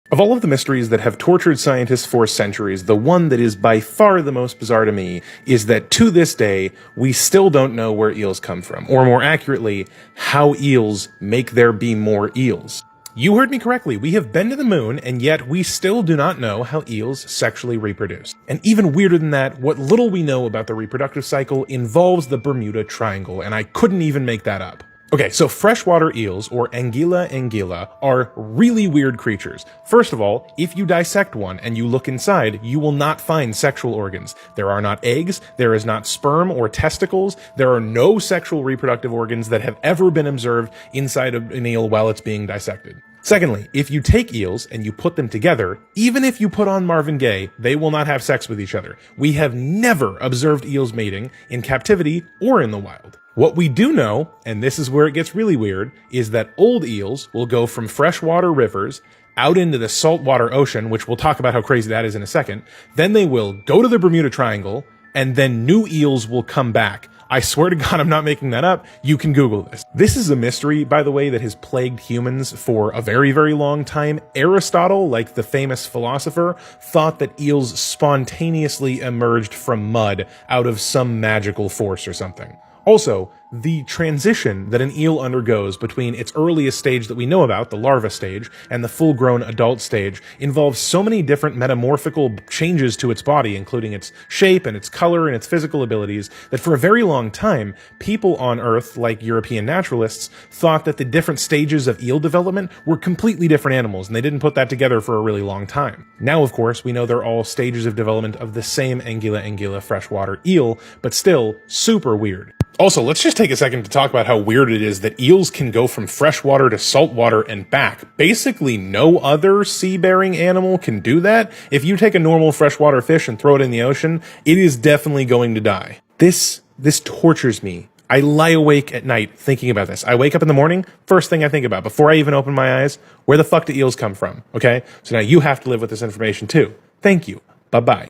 Of all of the mysteries that have tortured scientists for centuries, the one that is by far the most bizarre to me is that to this day, we still don't know where eels come from, or more accurately, how eels make there be more eels. You heard me correctly, we have been to the moon, and yet we still do not know how eels sexually reproduce. And even weirder than that, what little we know about the reproductive cycle involves the Bermuda Triangle, and I couldn't even make that up. Okay, so freshwater eels, or anguilla, are really weird creatures. First of all, if you dissect one and you look inside, you will not find sexual organs. There are not eggs, there is not sperm or testicles, there are no sexual reproductive organs that have ever been observed inside of an eel while it's being dissected. Secondly, if you take eels and you put them together, even if you put on Marvin Gaye, they will not have sex with each other. We have never observed eels mating in captivity or in the wild. What we do know, and this is where it gets really weird, is that old eels will go from freshwater rivers out into the saltwater ocean, which we'll talk about how crazy that is in a second. Then they will go to the Bermuda Triangle, and then new eels will come back. I swear to God, I'm not making that up. You can Google this. This is a mystery, by the way, that has plagued humans for a very, very long time. Aristotle, like the famous philosopher, thought that eels spontaneously emerged from mud out of some magical force or something. Also, the transition that an eel undergoes between its earliest stage that we know about, the larva stage, and the full-grown adult stage involves so many different metamorphical changes to its body, including its shape and its color and its physical abilities, that for a very long time, people on Earth, like European naturalists, thought that the different stages of eel development were completely different animals, and they didn't put that together for a really long time. Now, of course, we know they're all stages of development of the same anguilla freshwater eel, but still super weird. Also, let's just take a second to talk about how weird it is that eels can go from freshwater to saltwater and back. Basically, no other sea-bearing animal can do that. If you take a normal freshwater fish and throw it in the ocean, it is definitely going to die. This tortures me. I lie awake at night thinking about this. I wake up in the morning, first thing I think about, before I even open my eyes, where the fuck do eels come from? Okay? So now you have to live with this information too. Thank you. Bye-bye.